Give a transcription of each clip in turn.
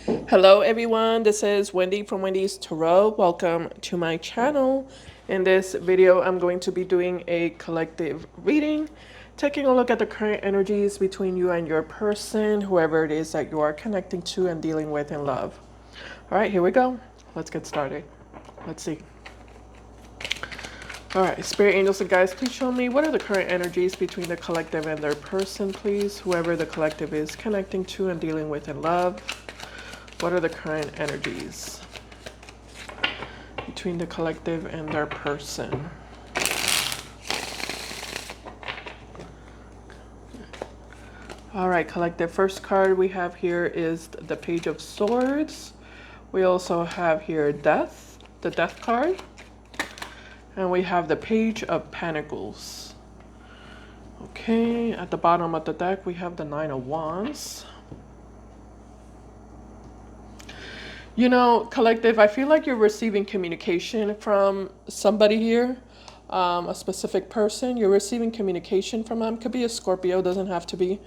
Hello everyone, this is Wendy from Wendys Tarot. Welcome to my channel. In this video, I'm going to be doing a collective reading, taking a look at the current energies between you and your person, whoever it is that you are connecting to and dealing with in love. All right, here we go. Let's get started. Let's see. All right, spirit angels and guides, please show me what are the current energies between the collective and their person, please. Whoever the collective is connecting to and dealing with in love. What are the current energies between the collective and their person? All right, collective. First card we have here is the Page of Swords. We also have here Death, the Death card. And we have the Page of Pentacles. Okay, at the bottom of the deck we have the Nine of Wands. You know, collective, I feel like you're receiving communication from somebody here, a specific person. You're receiving communication from them. Could be a Scorpio, doesn't have to be.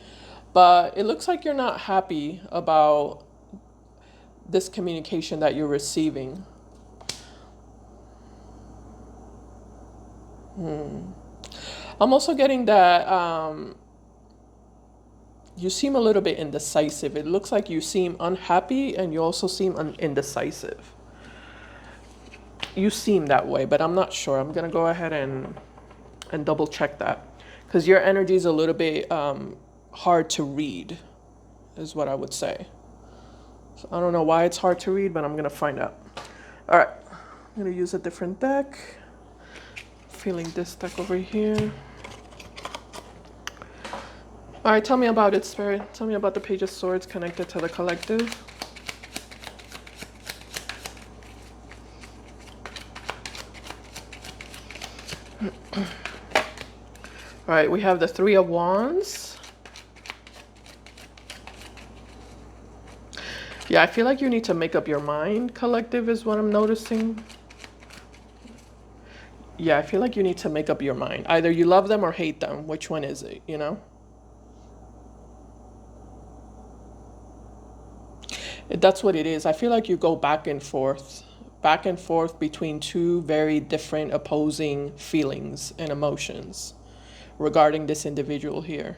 But it looks like you're not happy about this communication that you're receiving. I'm also getting that you seem a little bit indecisive. It looks like you seem unhappy and you also seem indecisive. You seem that way, but I'm not sure. I'm gonna go ahead and double check that because your energy is a little bit hard to read, is what I would say. So I don't know why it's hard to read, but I'm gonna find out. All right, I'm gonna use a different deck. Feeling this deck over here. All right, tell me about it, Spirit. Tell me about the Page of Swords connected to the collective. All right, we have the Three of Wands. Yeah, I feel like you need to make up your mind, collective, is what I'm noticing. Yeah, I feel like you need to make up your mind. Either you love them or hate them. Which one is it, you know? That's what it is. I feel like you go back and forth between two very different opposing feelings and emotions regarding this individual here.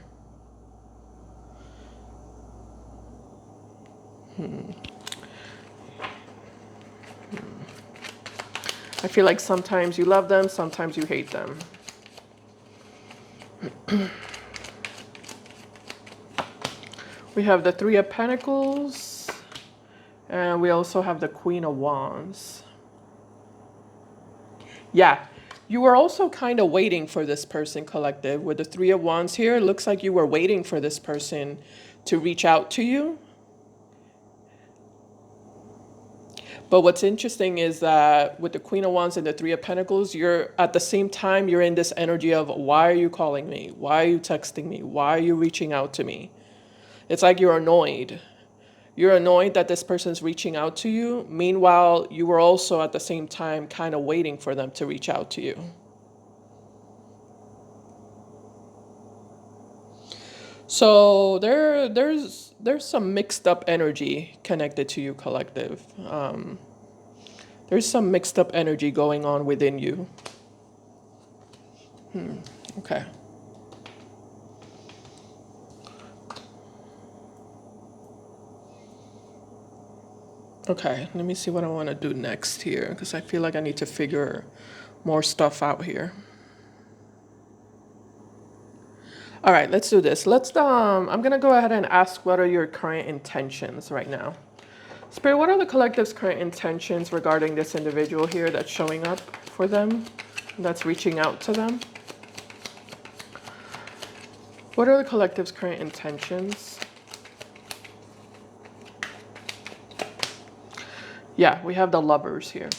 I feel like sometimes you love them, sometimes you hate them. We have the Three of Pentacles, and we also have the Queen of Wands. Yeah, you were also kind of waiting for this person, collective. With the Three of Wands here, it looks like you were waiting for this person to reach out to you. But what's interesting is that with the Queen of Wands and the Three of Pentacles, you're at the same time, you're in this energy of, why are you calling me? Why are you texting me? Why are you reaching out to me? It's like you're annoyed. You're annoyed that this person's reaching out to you. Meanwhile, you were also at the same time kind of waiting for them to reach out to you. So there's some mixed up energy connected to you, collective. There's some mixed up energy going on within you. Okay. Okay, let me see what I want to do next here, because I feel like I need to figure more stuff out here. All right, let's do this. I'm gonna go ahead and ask, what are your current intentions right now? Spirit, what are the collective's current intentions regarding this individual here that's showing up for them, that's reaching out to them? What are the collective's current intentions? Yeah, we have the Lovers here.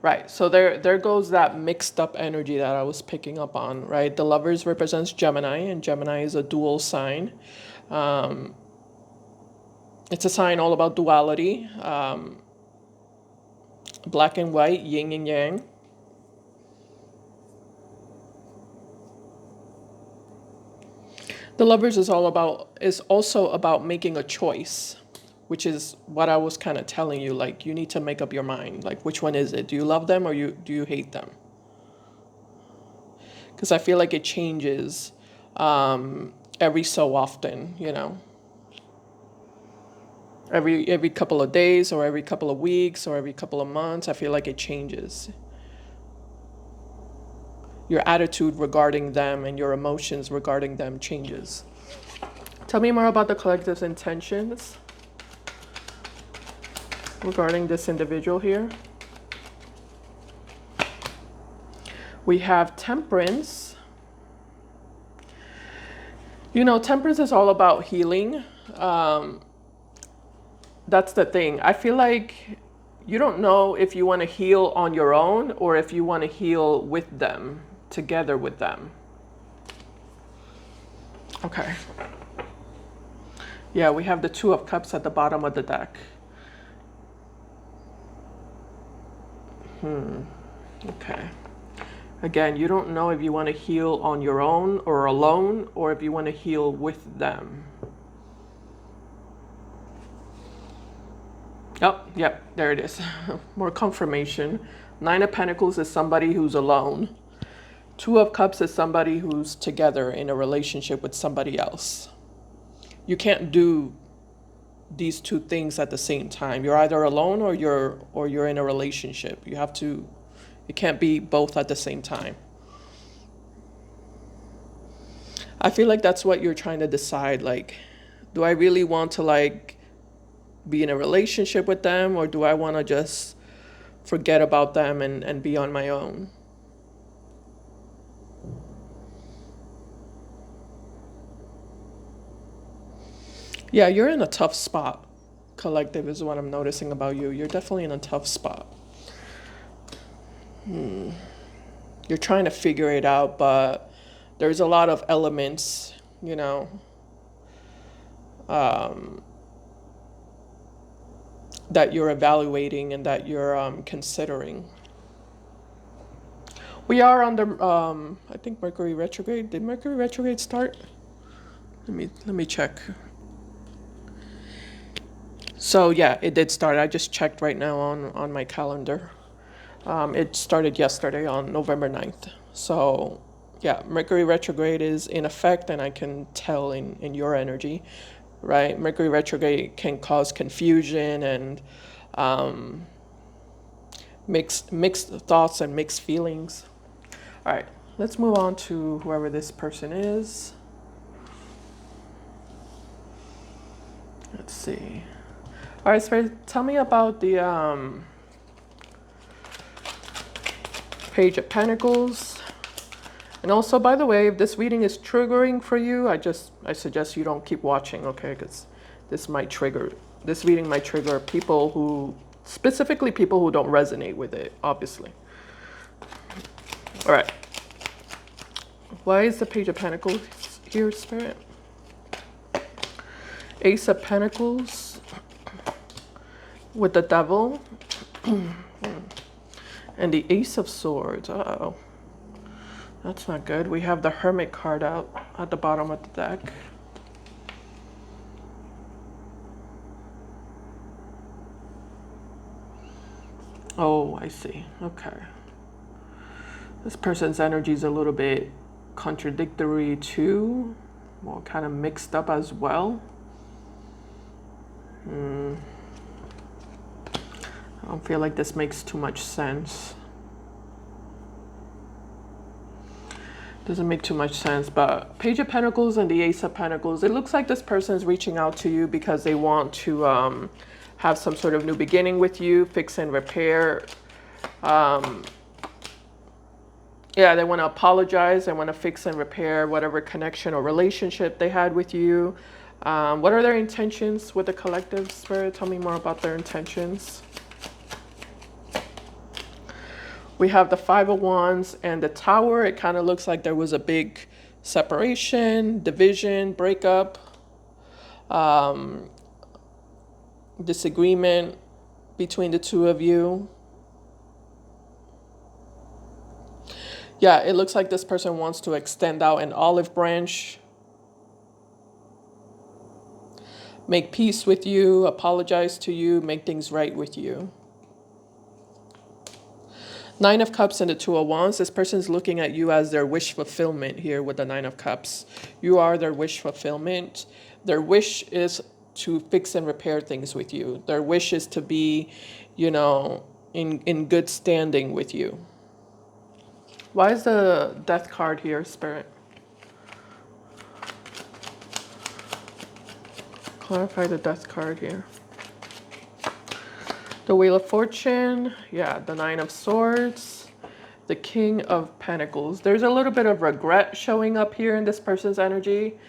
Right, so there goes that mixed up energy that I was picking up on, right? The Lovers represents Gemini, and Gemini is a dual sign. It's a sign all about duality, black and white, yin and yang. The Lovers is also about making a choice, which is what I was kind of telling you. Like, you need to make up your mind. Like, which one is it? Do you love them or do you hate them? Because I feel like it changes every so often, you know. Every couple of days or every couple of weeks or every couple of months, I feel like it changes. Your attitude regarding them and your emotions regarding them changes. Tell me more about the collective's intentions regarding this individual here. We have Temperance. You know, Temperance is all about healing. That's the thing. I feel like you don't know if you want to heal on your own or if you want to heal with them, together with them. Okay. Yeah, we have the Two of Cups at the bottom of the deck. Okay. Again, you don't know if you want to heal on your own or alone or if you want to heal with them. Oh, yep, there it is. More confirmation. Nine of Pentacles is somebody who's alone. Two of Cups is somebody who's together in a relationship with somebody else. You can't do these two things at the same time. You're either alone or you're in a relationship. You have to, it can't be both at the same time. I feel like that's what you're trying to decide. Like, do I really want to like be in a relationship with them, or do I want to just forget about them and be on my own? Yeah, you're in a tough spot, collective, is what I'm noticing about you. You're definitely in a tough spot. You're trying to figure it out, but there's a lot of elements, you know, that you're evaluating and that you're considering. We are under, I think, Mercury retrograde. Did Mercury retrograde start? Let me check. So yeah, it did start. I just checked right now on my calendar. It started yesterday on November 9th. So yeah, Mercury retrograde is in effect, and I can tell in your energy, right? Mercury retrograde can cause confusion and mixed thoughts and mixed feelings. All right, let's move on to whoever this person is. Let's see. All right, Spirit, tell me about the Page of Pentacles. And also, by the way, if this reading is triggering for you, I suggest you don't keep watching, okay? Because this reading might trigger people who, specifically people who don't resonate with it, obviously. All right. Why is the Page of Pentacles here, Spirit? Ace of Pentacles with the Devil. And the Ace of Swords. Uh-oh. That's not good. We have the Hermit card out at the bottom of the deck. Oh, I see. Okay. This person's energy is a little bit contradictory too. Well, kind of mixed up as well. I don't feel like this makes too much sense. Doesn't make too much sense, but Page of Pentacles and the Ace of Pentacles, it looks like this person is reaching out to you because they want to have some sort of new beginning with you, fix and repair. Yeah, they want to apologize. They want to fix and repair whatever connection or relationship they had with you. What are their intentions with the collective, Spirit? Tell me more about their intentions. We have the Five of Wands and the Tower. It kind of looks like there was a big separation, division, breakup, disagreement between the two of you. Yeah, it looks like this person wants to extend out an olive branch make peace with you, apologize to you, make things right with you. Nine of Cups and the Two of Wands. This person's looking at you as their wish fulfillment here with the Nine of Cups. You are their wish fulfillment. Their wish is to fix and repair things with you. Their wish is to be, you know, in good standing with you. Why is the Death card here, Spirit? Clarify the Death card here. The Wheel of Fortune, yeah, the Nine of Swords, the King of Pentacles. There's a little bit of regret showing up here in this person's energy.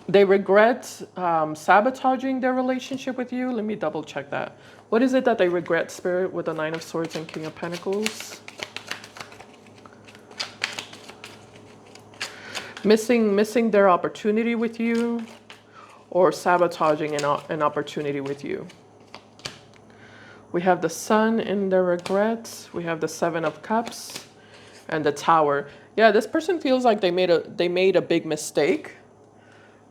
They regret sabotaging their relationship with you. Let me double check that. What is it that they regret, Spirit, with the Nine of Swords and King of Pentacles? Missing their opportunity with you, or sabotaging an opportunity with you. We have the Sun in their regrets. We have the Seven of Cups and the Tower. Yeah, this person feels like they made a big mistake.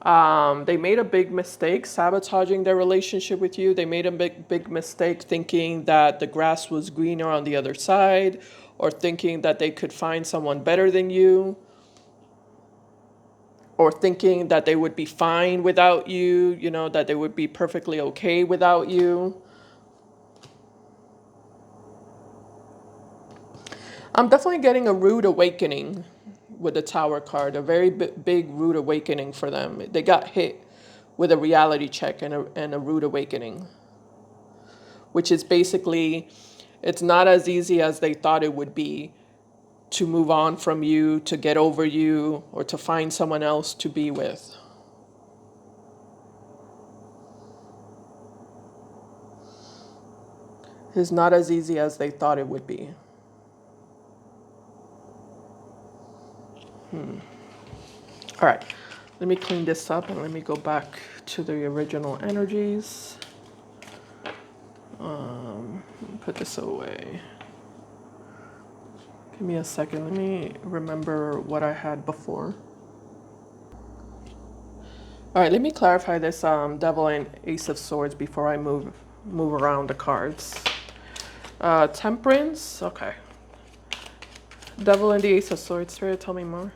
They made a big mistake sabotaging their relationship with you. They made a big mistake thinking that the grass was greener on the other side, or thinking that they could find someone better than you, or thinking that they would be fine without you, you know, that they would be perfectly okay without you. I'm definitely getting a rude awakening with the Tower card, a very big rude awakening for them. They got hit with a reality check and a rude awakening, which is basically, it's not as easy as they thought it would be to move on from you, to get over you, or to find someone else to be with. It's not as easy as they thought it would be. All right, let me clean this up and let me go back to the original energies. Put this away. Give me a second. Let me remember what I had before. All right, let me clarify this Devil and Ace of Swords before I move around the cards. Temperance, okay. Devil and the Ace of Swords, Spirit, tell me more.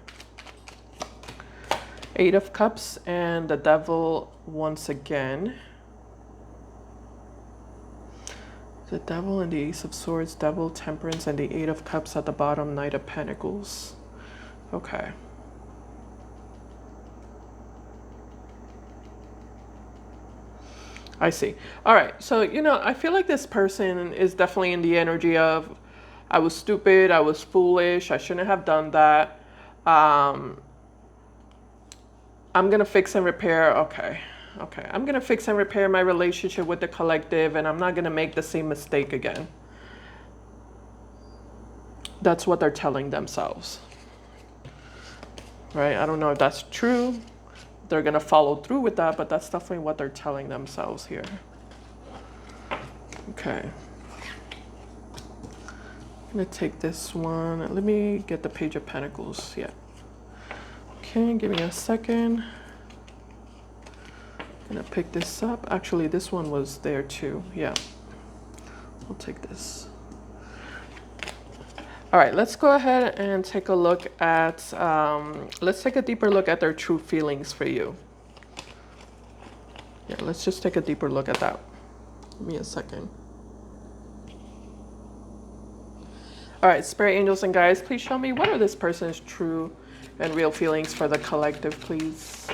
Eight of Cups and the Devil once again. The Devil and the Ace of Swords, Devil, Temperance, and the Eight of Cups at the bottom, Knight of Pentacles. Okay. I see. All right. So, you know, I feel like this person is definitely in the energy of, I was stupid, I was foolish, I shouldn't have done that. I'm going to fix and repair. Okay. I'm going to fix and repair my relationship with the collective, and I'm not going to make the same mistake again. That's what they're telling themselves. Right? I don't know if that's true. They're going to follow through with that, but that's definitely what they're telling themselves here. Okay. I'm going to take this one. Let me get the Page of Pentacles. Yeah. Okay, give me a second. I'm going to pick this up. Actually, this one was there too. Yeah. I'll take this. All right, let's go ahead and take a look at, let's take a deeper look at their true feelings for you. Yeah, let's just take a deeper look at that. Give me a second. All right, Spirit Angels and Guides, please show me what are this person's true and real feelings for the collective, please.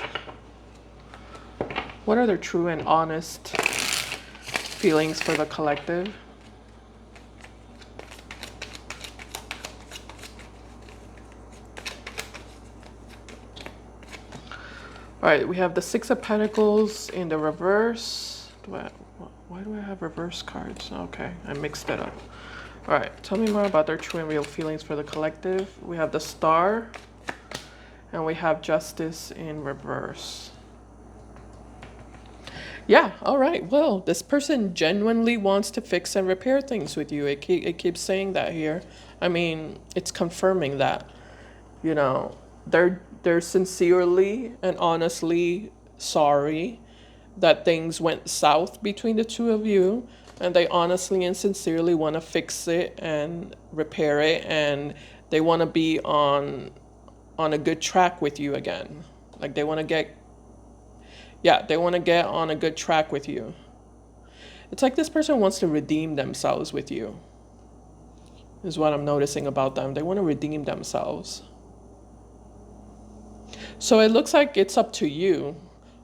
What are their true and honest feelings for the collective? All right, we have the Six of Pentacles in the reverse. Why do I have reverse cards? Okay, I mixed it up. All right, tell me more about their true and real feelings for the collective. We have the Star, and we have Justice in reverse. Yeah, all right. Well, this person genuinely wants to fix and repair things with you. It keeps saying that here. I mean, it's confirming that, you know, they're They're sincerely and honestly sorry that things went south between the two of you, and they honestly and sincerely want to fix it and repair it, and they want to be on a good track with you again. Like they want to get, yeah, they want to get on a good track with you. It's like this person wants to redeem themselves with you, is what I'm noticing about them. They want to redeem themselves. So it looks like it's up to you.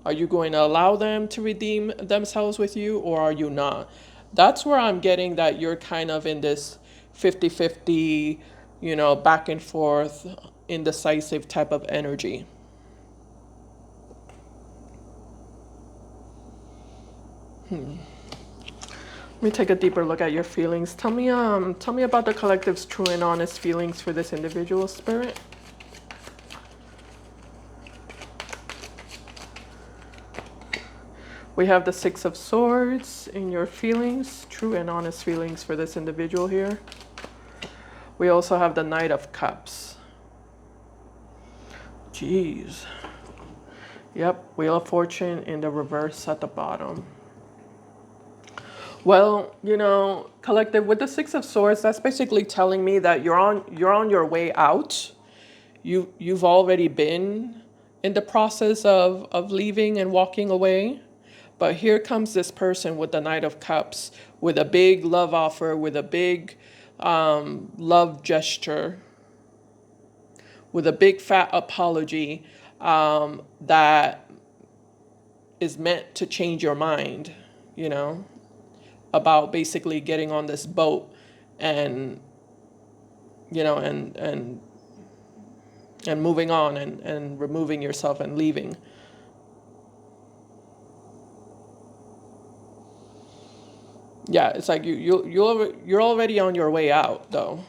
Are you going to allow them to redeem themselves with you, or are you not? That's where I'm getting that you're kind of in this 50-50, you know, back and forth, indecisive type of energy. Let me take a deeper look at your feelings. Tell me about the collective's true and honest feelings for this individual, Spirit. We have the Six of Swords in your feelings, true and honest feelings for this individual here. We also have the Knight of Cups. Jeez. Yep, Wheel of Fortune in the reverse at the bottom. Well, you know, collective, with the Six of Swords, that's basically telling me that you're on your way out. You've already been in the process of leaving and walking away. But here comes this person with the Knight of Cups, with a big love offer, with a big love gesture, with a big fat apology that is meant to change your mind, you know, about basically getting on this boat and, you know, and moving on and removing yourself and leaving. Yeah, it's like you're already on your way out, though.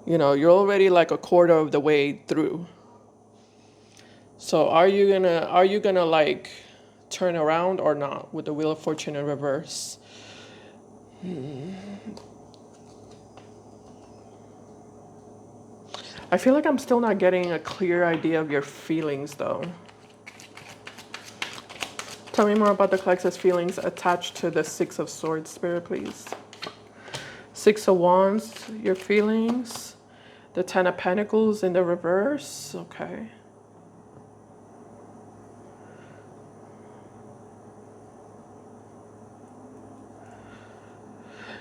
You know, you're already like a quarter of the way through. So are you gonna like turn around or not with the Wheel of Fortune in reverse? I feel like I'm still not getting a clear idea of your feelings, though. Tell me more about the collective's feelings attached to the Six of Swords, Spirit, please. Six of Wands, your feelings. The Ten of Pentacles in the reverse. Okay.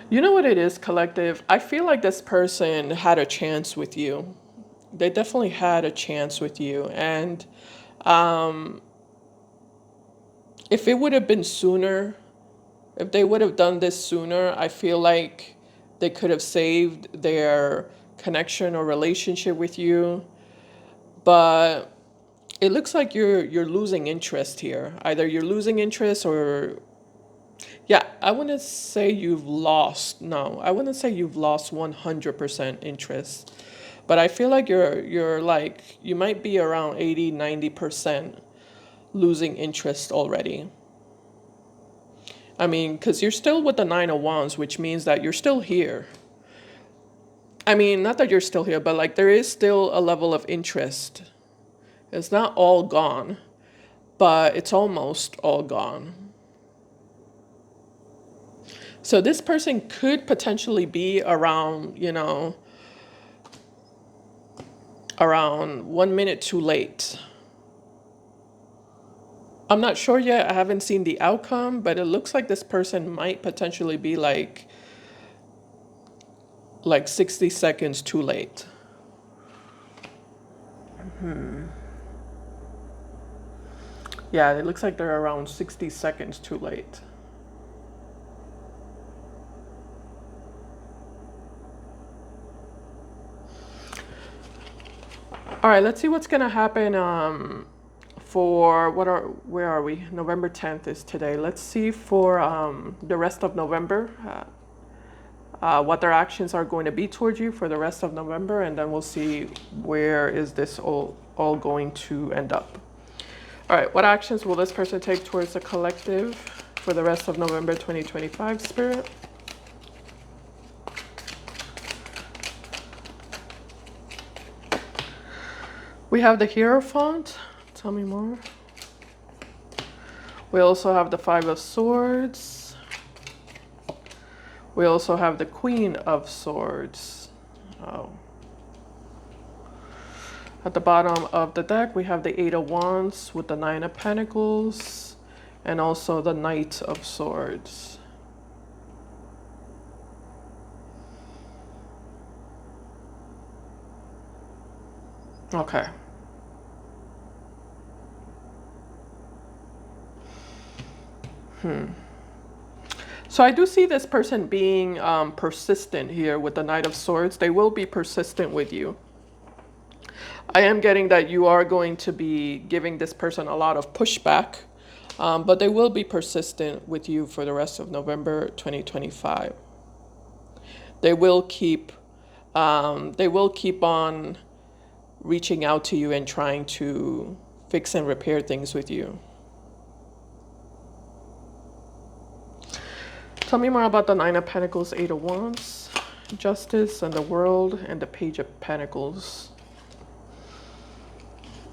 You know what it is, collective? I feel like this person had a chance with you. They definitely had a chance with you. And if it would have been sooner, if they would have done this sooner, I feel like they could have saved their connection or relationship with you. But it looks like you're losing interest here. Either you're losing interest or yeah, I wouldn't say you've lost. No, I wouldn't say you've lost 100% interest. But I feel like you're like you might be around 80-90% losing interest already. I mean, because you're still with the Nine of Wands, which means that you're still here. I mean, not that you're still here, but like there is still a level of interest. It's not all gone, but it's almost all gone. So this person could potentially be around, you know, around 1 minute too late. I'm not sure yet. I haven't seen the outcome, but it looks like this person might potentially be like 60 seconds too late. Yeah, it looks like they're around 60 seconds too late. All right, let's see what's gonna happen for where are we? November 10th is today. Let's see for the rest of November, what their actions are going to be towards you for the rest of November, and then we'll see where is this all going to end up. All right, what actions will this person take towards the collective for the rest of November 2025, Spirit? We have the Hierophant. Tell me more. We also have the Five of Swords. We also have the Queen of Swords. Oh. At the bottom of the deck, we have the Eight of Wands with the Nine of Pentacles and also the Knight of Swords. Okay. So I do see this person being persistent here with the Knight of Swords. They will be persistent with you. I am getting that you are going to be giving this person a lot of pushback, but they will be persistent with you for the rest of November 2025. They will keep on reaching out to you and trying to fix and repair things with you. Tell me more about the Nine of Pentacles, Eight of Wands, Justice, and the World, and the Page of Pentacles.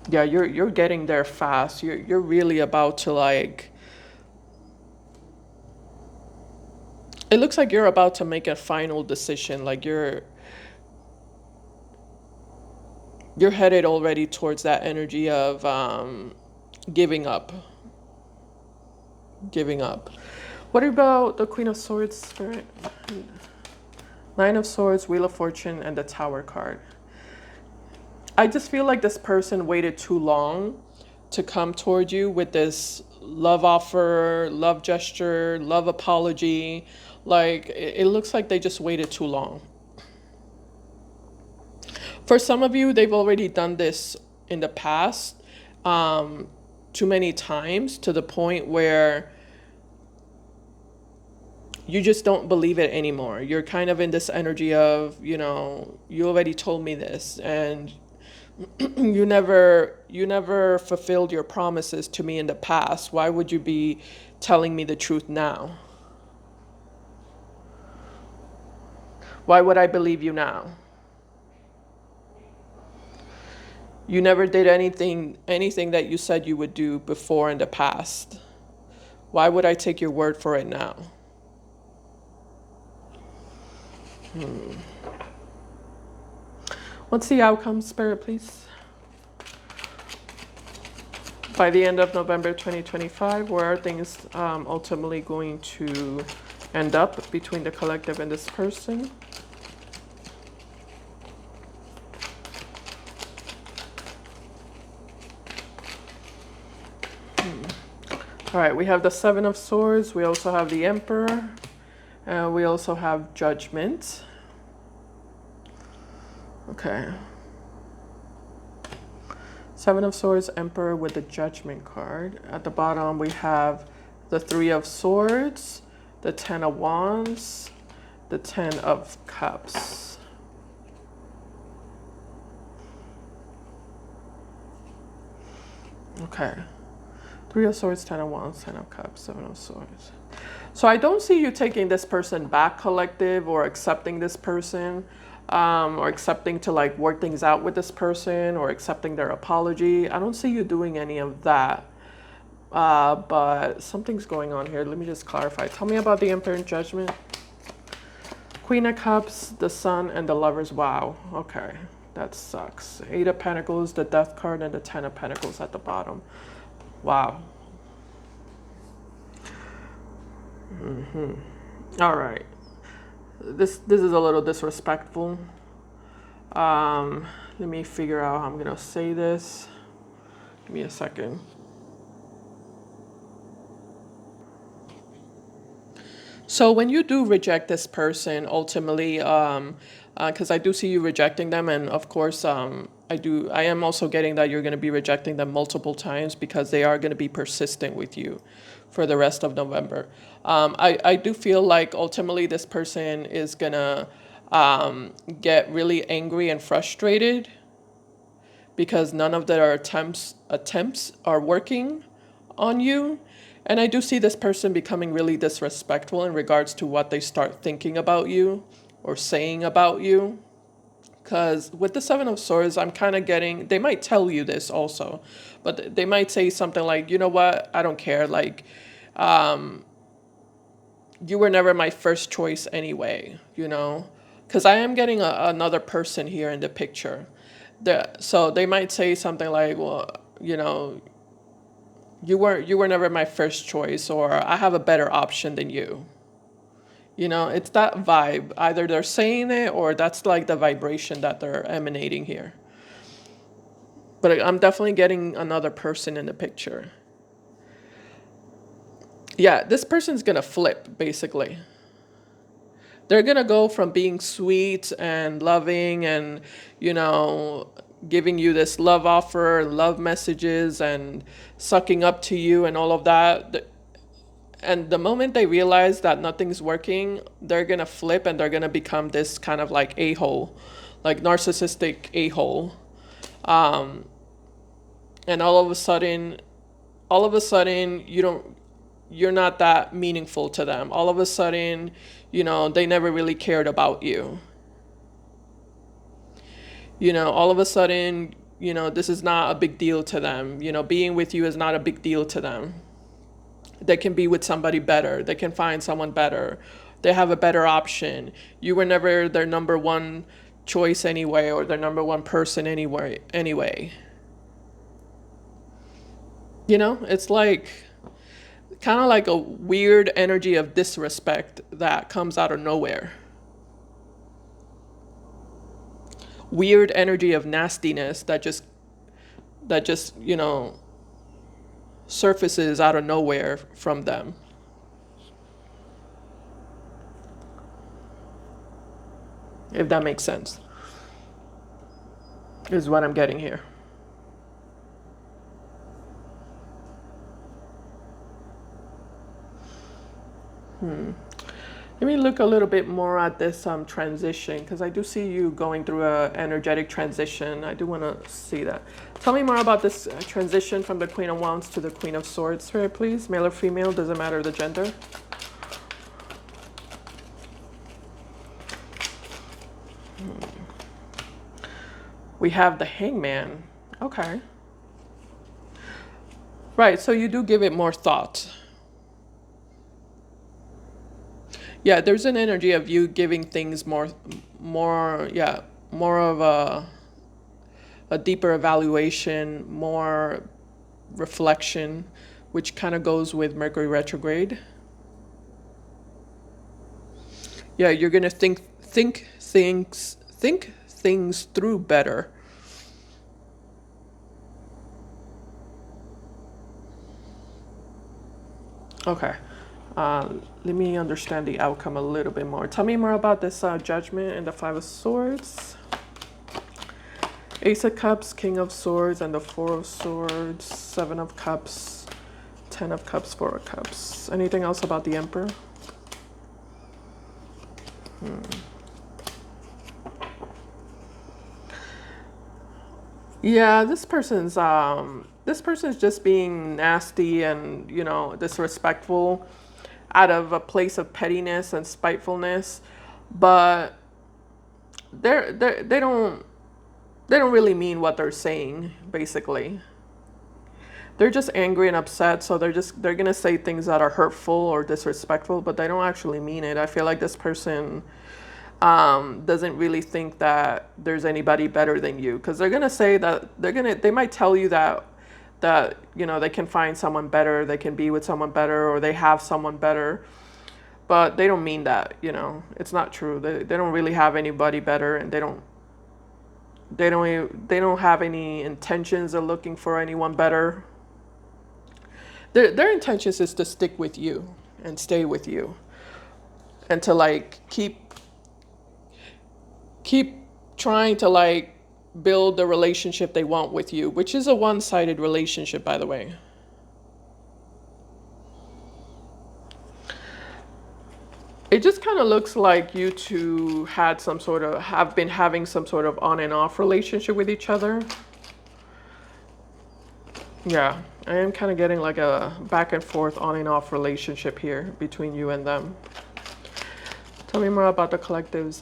Yeah, you're getting there fast. You're really about to, like, it looks like you're about to make a final decision. Like you're headed already towards that energy of giving up. Giving up. What about the Queen of Swords, Spirit? Nine of Swords, Wheel of Fortune, and the Tower card. I just feel like this person waited too long to come toward you with this love offer, love gesture, love apology. Like, it looks like they just waited too long. For some of you, they've already done this in the past too many times, to the point where you just don't believe it anymore. You're kind of in this energy of, you know, you already told me this, and you never fulfilled your promises to me in the past. Why would you be telling me the truth now? Why would I believe you now? You never did anything that you said you would do before in the past. Why would I take your word for it now? What's the outcome, Spirit, please? By the end of November 2025, where are things ultimately going to end up between the collective and this person? All right, we have the Seven of Swords. We also have the Emperor. We also have Judgment. Okay. Seven of Swords, Emperor with the Judgment card. At the bottom, we have the Three of Swords, the Ten of Wands, the Ten of Cups. Okay. Three of Swords, Ten of Wands, Ten of Cups, Seven of Swords. So I don't see you taking this person back, collective, or accepting this person, or accepting to, like, work things out with this person, or accepting their apology. I don't see you doing any of that. But something's going on here. Let me just clarify. Tell me about the Emperor and Judgment. Queen of Cups, the Sun, and the Lovers. Wow. Okay. That sucks. Eight of Pentacles, the Death card, and the Ten of Pentacles at the bottom. Wow. All right. This is a little disrespectful. Let me figure out how I'm gonna say this. Give me a second. So when you do reject this person, ultimately, because I do see you rejecting them, and of course, I am also getting that you're going to be rejecting them multiple times, because they are going to be persistent with you for the rest of November. I do feel like ultimately this person is going to get really angry and frustrated because none of their attempts are working on you. And I do see this person becoming really disrespectful in regards to what they start thinking about you or saying about you. Because with the Seven of Swords, I'm kind of getting, they might tell you this also, but they might say something like, you know what, I don't care. Like, you were never my first choice anyway, you know? Because I am getting another person here in the picture. So they might say something like, well, you know, you were never my first choice, or I have a better option than you. You know, it's that vibe. Either they're saying it or that's like the vibration that they're emanating here. But I'm definitely getting another person in the picture. Yeah, this person's gonna flip, basically. They're gonna go from being sweet and loving and, you know, giving you this love offer, love messages, and sucking up to you and all of that. And the moment they realize that nothing's working, they're gonna flip and they're gonna become this kind of like a-hole, like narcissistic a-hole. And all of a sudden, you're not that meaningful to them. All of a sudden, you know, they never really cared about you. You know, all of a sudden, you know, this is not a big deal to them. You know, being with you is not a big deal to them. They can be with somebody better. They can find someone better. They have a better option. You were never their number one choice anyway, or their number one person anyway. You know, it's like kind of like a weird energy of disrespect that comes out of nowhere. Weird energy of nastiness that just, you know, surfaces out of nowhere from them. If that makes sense. Is what I'm getting here. Let me look a little bit more at this transition, because I do see you going through a energetic transition. I do want to see that. Tell me more about this transition from the Queen of Wands to the Queen of Swords here, please. Male or female, doesn't matter the gender. We have the Hangman. Okay. Right, so you do give it more thought. Yeah, there's an energy of you giving things more of a deeper evaluation, more reflection, which kind of goes with Mercury retrograde. Yeah, you're gonna think things through better. Okay. Let me understand the outcome a little bit more. Tell me more about this Judgment and the Five of Swords. Ace of Cups, King of Swords, and the Four of Swords, Seven of Cups, Ten of Cups, Four of Cups. Anything else about the Emperor? Yeah, this person's just being nasty and, you know, disrespectful out of a place of pettiness and spitefulness, but they don't really mean what they're saying, basically. They're just angry and upset, so they're gonna say things that are hurtful or disrespectful, but they don't actually mean it. I feel like this person doesn't really think that there's anybody better than you, because they're gonna say that they might tell you that you know, they can find someone better, they can be with someone better, or they have someone better, but they don't mean that. You know, it's not true. They don't really have anybody better, and they don't have any intentions of looking for anyone better. Their intentions is to stick with you and stay with you, and to like keep trying to like build the relationship they want with you, which is a one-sided relationship, by the way. It just kind of looks like you two have been having some sort of on and off relationship with each other. Yeah, I am kind of getting like a back and forth on and off relationship here between you and them. Tell me more about the collective's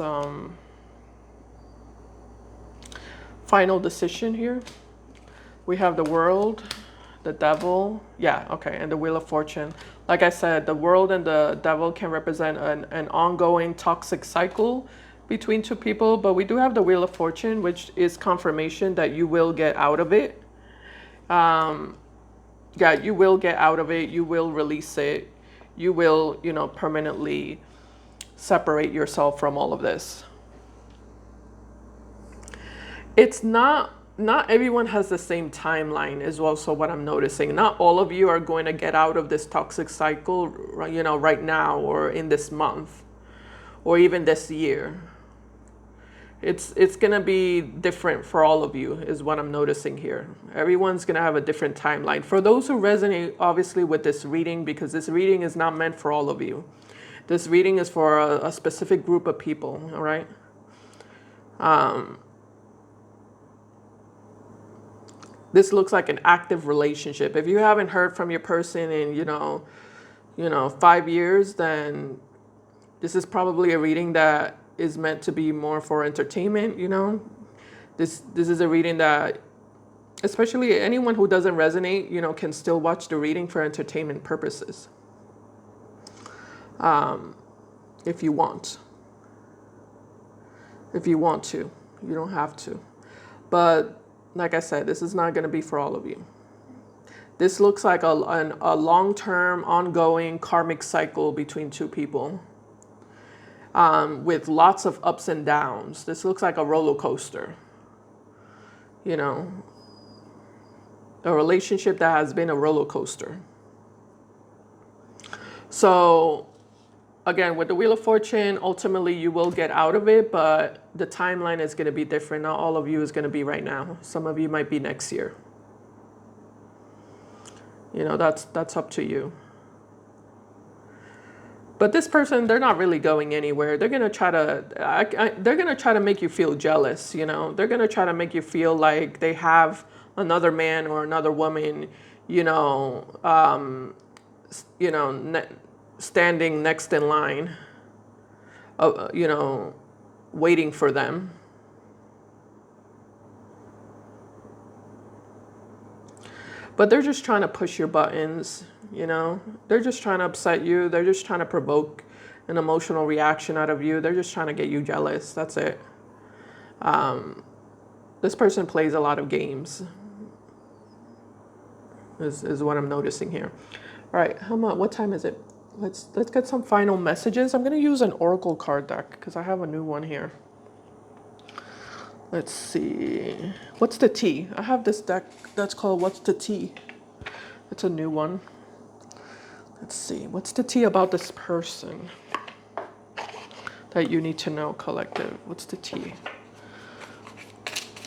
final decision here. We have the World, the Devil. Yeah, okay, and the Wheel of Fortune. Like I said, the World and the Devil can represent an ongoing toxic cycle between two people, but we do have the Wheel of Fortune, which is confirmation that you will get out of it. Yeah, you will get out of it. You will release it. You will, you know, permanently separate yourself from all of this. It's not everyone has the same timeline is also what I'm noticing. Not all of you are going to get out of this toxic cycle, you know, right now or in this month or even this year. It's going to be different for all of you is what I'm noticing here. Everyone's going to have a different timeline. For those who resonate obviously with this reading, because this reading is not meant for all of you. This reading is for a specific group of people, all right? This looks like an active relationship. If you haven't heard from your person in, you know, 5 years, then this is probably a reading that is meant to be more for entertainment, you know. This is a reading that, especially anyone who doesn't resonate, you know, can still watch the reading for entertainment purposes. If you want. If you want to. You don't have to. But like I said, this is not going to be for all of you. This looks like a long-term, ongoing karmic cycle between two people. With lots of ups and downs. This looks like a roller coaster. You know, a relationship that has been a roller coaster. So, again, with the Wheel of Fortune, ultimately you will get out of it, but the timeline is going to be different. Not all of you is going to be right now. Some of you might be next year. You know, that's up to you. But this person, they're not really going anywhere. They're gonna try to make you feel jealous. You know, they're gonna try to make you feel like they have another man or another woman. You know, standing next in line. You know, waiting for them. But they're just trying to push your buttons. You know, they're just trying to upset you. They're just trying to provoke an emotional reaction out of you. They're just trying to get you jealous. That's it. This person plays a lot of games. Is what I'm noticing here. All right, what time is it? Let's get some final messages. I'm gonna use an oracle card deck because I have a new one here. Let's see. What's the tea? I have this deck that's called What's the Tea? It's a new one. Let's see. What's the tea about this person that you need to know, collective? What's the tea?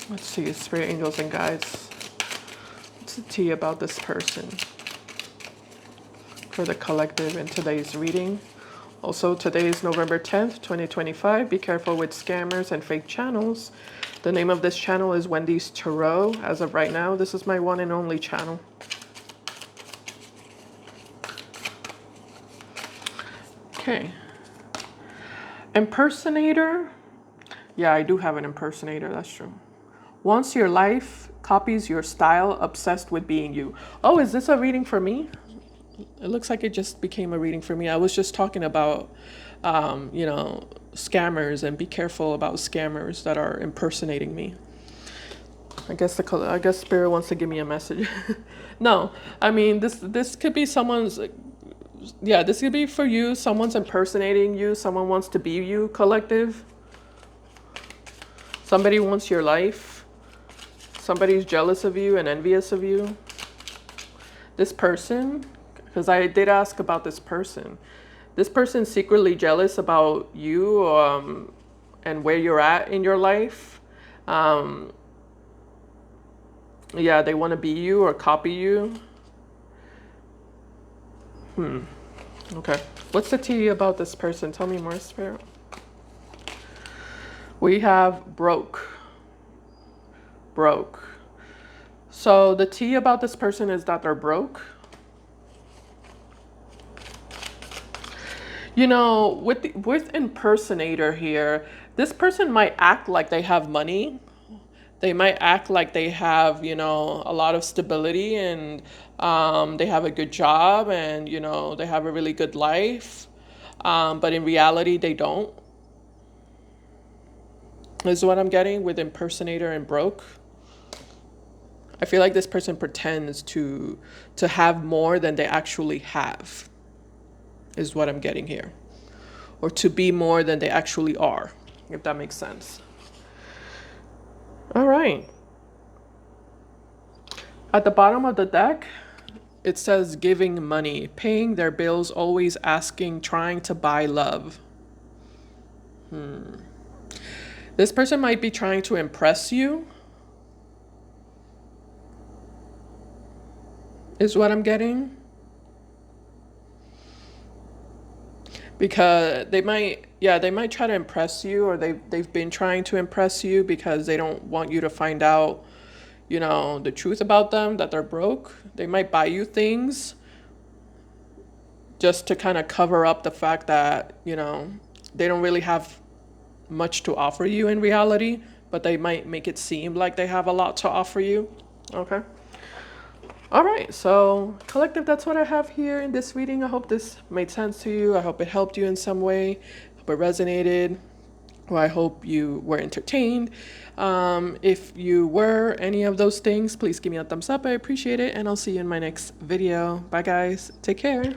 Let's see. Spirit, angels, and guides. What's the tea about this person for the collective in today's reading? Also, today is November 10th, 2025. Be careful with scammers and fake channels. The name of this channel is Wendys Tarot. As of right now, this is my one and only channel. Okay. Impersonator. Yeah, I do have an impersonator. That's true. Wants your life, copies your style, obsessed with being you. Oh, is this a reading for me? It looks like it just became a reading for me. I was just talking about, you know, scammers and be careful about scammers that are impersonating me. I guess Spirit wants to give me a message. No, I mean this could be someone's. Yeah, this could be for you. Someone's impersonating you. Someone wants to be you, collective. Somebody wants your life. Somebody's jealous of you and envious of you. This person, because I did ask about this person. This person's secretly jealous about you and where you're at in your life. Yeah, they want to be you or copy you. Okay. What's the tea about this person? Tell me more, Spirit. We have broke. Broke. So the tea about this person is that they're broke. You know, with impersonator here, this person might act like they have money, They might act like they have, you know, a lot of stability and they have a good job and, you know, they have a really good life. But in reality, they don't. Is what I'm getting with impersonator and broke. I feel like this person pretends to have more than they actually have. Is what I'm getting here. Or to be more than they actually are, if that makes sense. All right. At the bottom of the deck, it says giving money, paying their bills, always asking, trying to buy love. This person might be trying to impress you, is what I'm getting. Because they might, yeah, they might try to impress you, or they've been trying to impress you because they don't want you to find out, you know, the truth about them, that they're broke. They might buy you things just to kind of cover up the fact that, you know, they don't really have much to offer you in reality, but they might make it seem like they have a lot to offer you. Okay. All right, so collective, that's what I have here in this reading. I hope this made sense to you. I hope it helped you in some way. I hope it resonated. Well, I hope you were entertained. If you were any of those things, please give me a thumbs up. I appreciate it, and I'll see you in my next video. Bye, guys. Take care.